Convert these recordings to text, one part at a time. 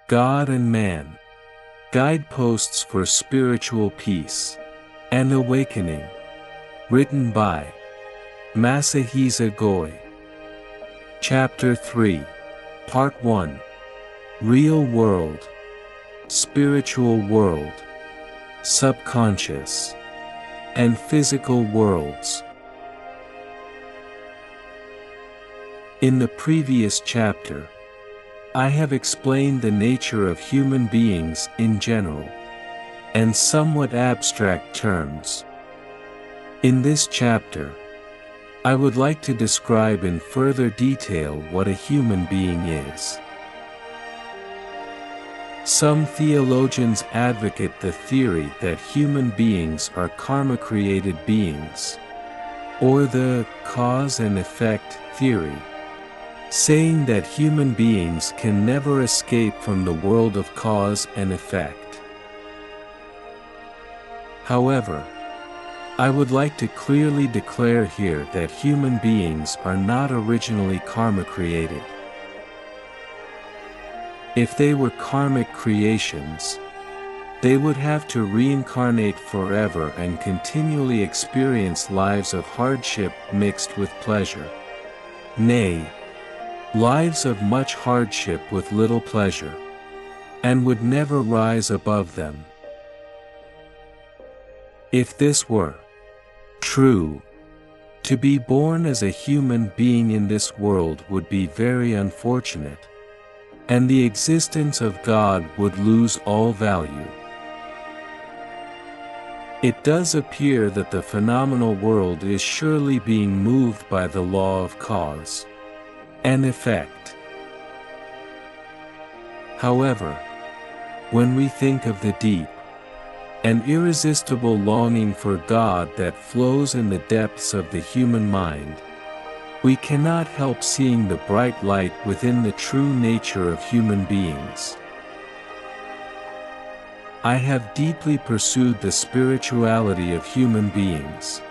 God and Man. Guideposts for Spiritual Peace and Awakening. Written by Masahisa Goi. Chapter 3. Part 1. Real World. Spiritual World. Subconscious. And Physical Worlds. In the previous chapter, I have explained the nature of human beings in general and somewhat abstract terms. In this chapter, I would like to describe in further detail what a human being is. Some theologians advocate the theory that human beings are karma-created beings, or the cause and effect theory, saying that human beings can never escape from the world of cause and effect. However, I would like to clearly declare here that human beings are not originally karma-created. If they were karmic creations, they would have to reincarnate forever and continually experience lives of hardship mixed with pleasure. Nay, lives of much hardship with little pleasure, and would never rise above them. If this were true, to be born as a human being in this world would be very unfortunate, and the existence of God would lose all value. It does appear that the phenomenal world is surely being moved by the law of cause and effect. However, when we think of the deep and irresistible longing for God that flows in the depths of the human mind, we cannot help seeing the bright light within the true nature of human beings. I have deeply pursued the spirituality of human beings,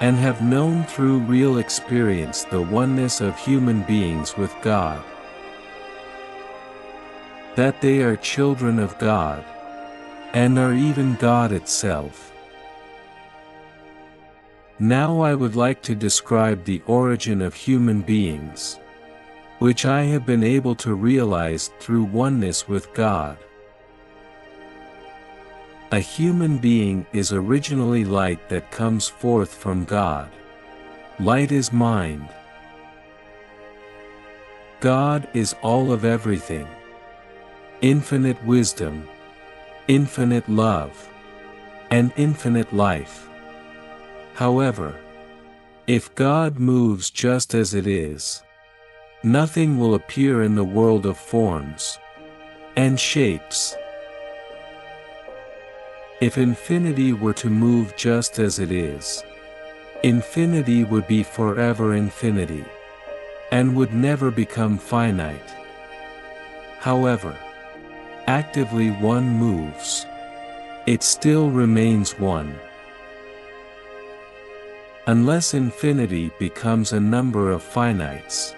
and have known through real experience the oneness of human beings with God, that they are children of God, and are even God itself. Now I would like to describe the origin of human beings, which I have been able to realize through oneness with God. A human being is originally light that comes forth from God. Light is mind. God is all of everything. Infinite wisdom, infinite love, and infinite life. However, if God moves just as it is, nothing will appear in the world of forms and shapes. If infinity were to move just as it is, infinity would be forever infinity, and would never become finite. However, actively one moves, it still remains one. Unless infinity becomes a number of finites,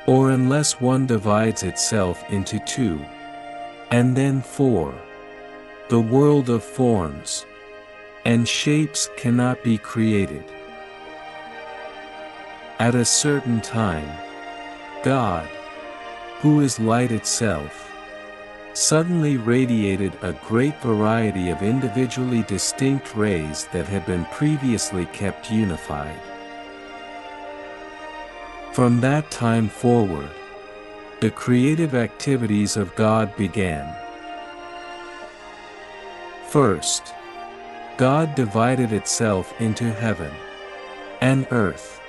or unless one divides itself into two, and then four, the world of forms and shapes cannot be created. At a certain time, God, who is light itself, suddenly radiated a great variety of individually distinct rays that had been previously kept unified. From that time forward, the creative activities of God began. First, God divided itself into heaven and earth.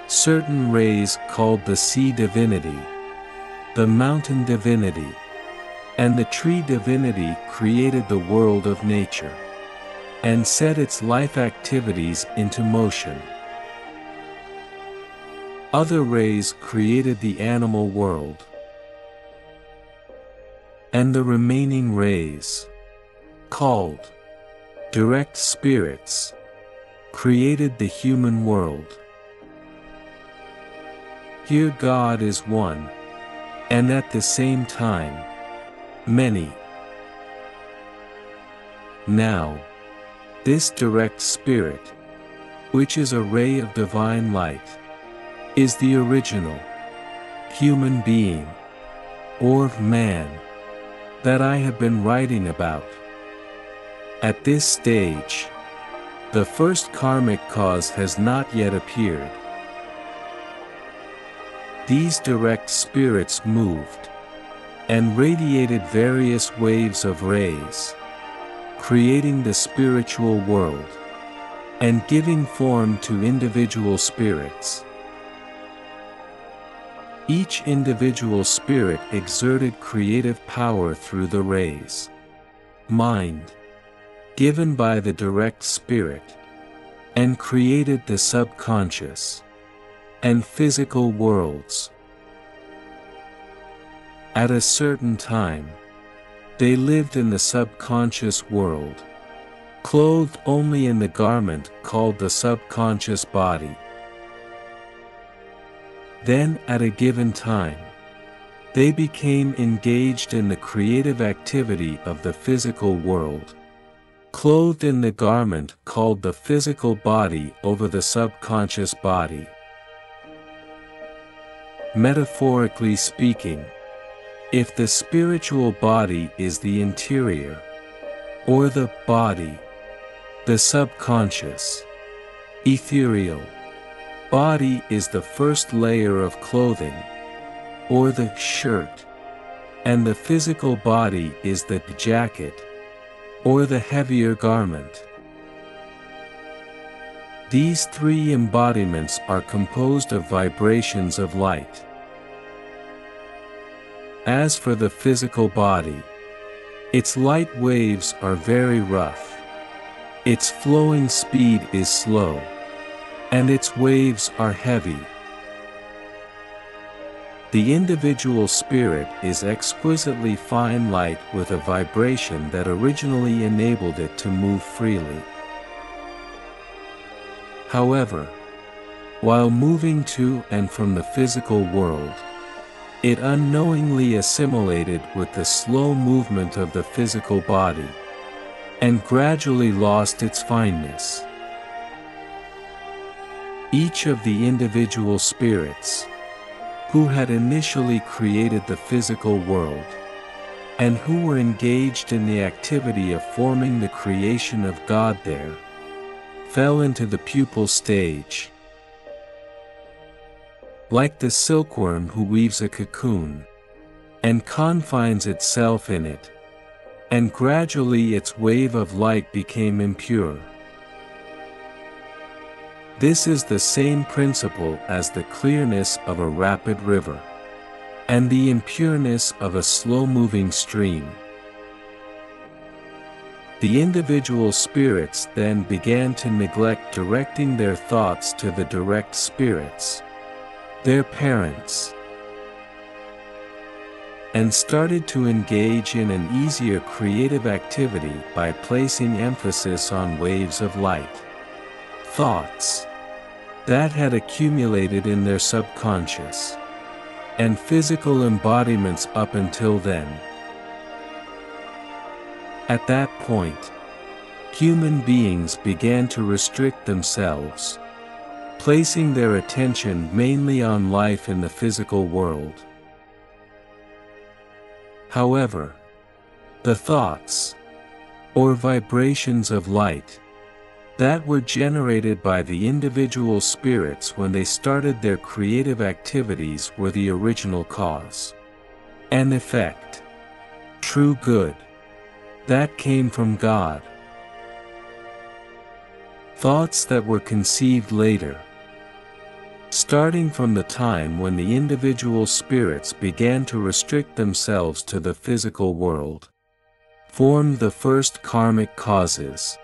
Certain rays called the sea divinity, the mountain divinity, and the tree divinity created the world of nature, and set its life activities into motion. Other rays created the animal world, and the remaining rays, called direct spirits, created the human world. Here God is one, and at the same time, many. Now, this direct spirit, which is a ray of divine light, is the original human being, or man, that I have been writing about. At this stage, the first karmic cause has not yet appeared. These direct spirits moved and radiated various waves of rays, creating the spiritual world and giving form to individual spirits. Each individual spirit exerted creative power through the rays. Mind, given by the direct spirit, and created the subconscious and physical worlds. At a certain time, they lived in the subconscious world, clothed only in the garment called the subconscious body. Then at a given time, they became engaged in the creative activity of the physical world, clothed in the garment called the physical body over the subconscious body. Metaphorically speaking, if the spiritual body is the interior, or the body, the subconscious, ethereal body is the first layer of clothing, or the shirt, and the physical body is the jacket, or the heavier garment. These three embodiments are composed of vibrations of light. As for the physical body, its light waves are very rough, its flowing speed is slow, and its waves are heavy. The individual spirit is exquisitely fine light with a vibration that originally enabled it to move freely. However, while moving to and from the physical world, it unknowingly assimilated with the slow movement of the physical body, and gradually lost its fineness. Each of the individual spirits, who had initially created the physical world, and who were engaged in the activity of forming the creation of God there, fell into the pupal stage. Like the silkworm who weaves a cocoon, and confines itself in it, and gradually its wave of light became impure. This is the same principle as the clearness of a rapid river, and the impureness of a slow-moving stream. The individual spirits then began to neglect directing their thoughts to the direct spirits, their parents, and started to engage in an easier creative activity by placing emphasis on waves of light, thoughts, that had accumulated in their subconscious, and physical embodiments up until then. At that point, human beings began to restrict themselves, placing their attention mainly on life in the physical world. However, the thoughts, or vibrations of light, that were generated by the individual spirits when they started their creative activities were the original cause and effect, true good, that came from God. Thoughts that were conceived later, starting from the time when the individual spirits began to restrict themselves to the physical world, formed the first karmic causes.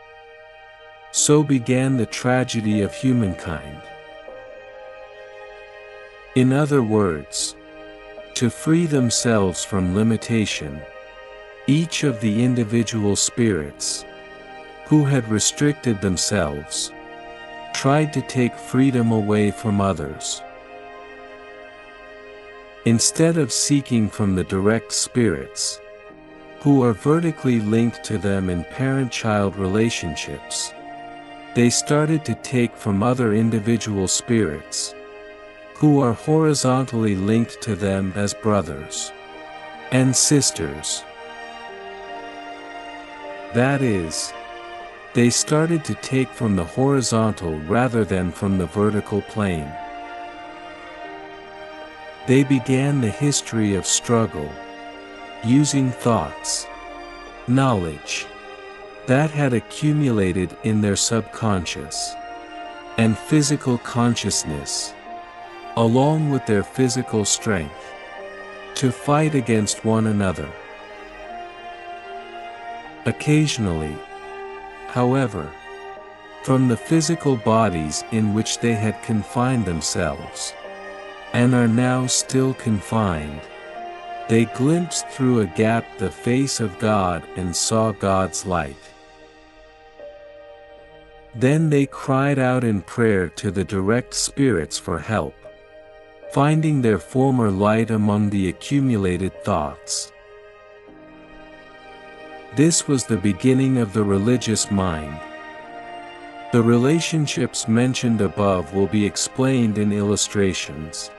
So began the tragedy of humankind. In other words, to free themselves from limitation, each of the individual spirits, who had restricted themselves, tried to take freedom away from others. Instead of seeking from the direct spirits, who are vertically linked to them in parent-child relationships. They started to take from other individual spirits, who are horizontally linked to them as brothers and sisters. That is, they started to take from the horizontal rather than from the vertical plane. They began the history of struggle, using thoughts, knowledge, that had accumulated in their subconscious, and physical consciousness, along with their physical strength, to fight against one another. Occasionally, however, from the physical bodies in which they had confined themselves, and are now still confined, they glimpsed through a gap the face of God and saw God's light. Then they cried out in prayer to the direct spirits for help, finding their former light among the accumulated thoughts. This was the beginning of the religious mind. The relationships mentioned above will be explained in illustrations.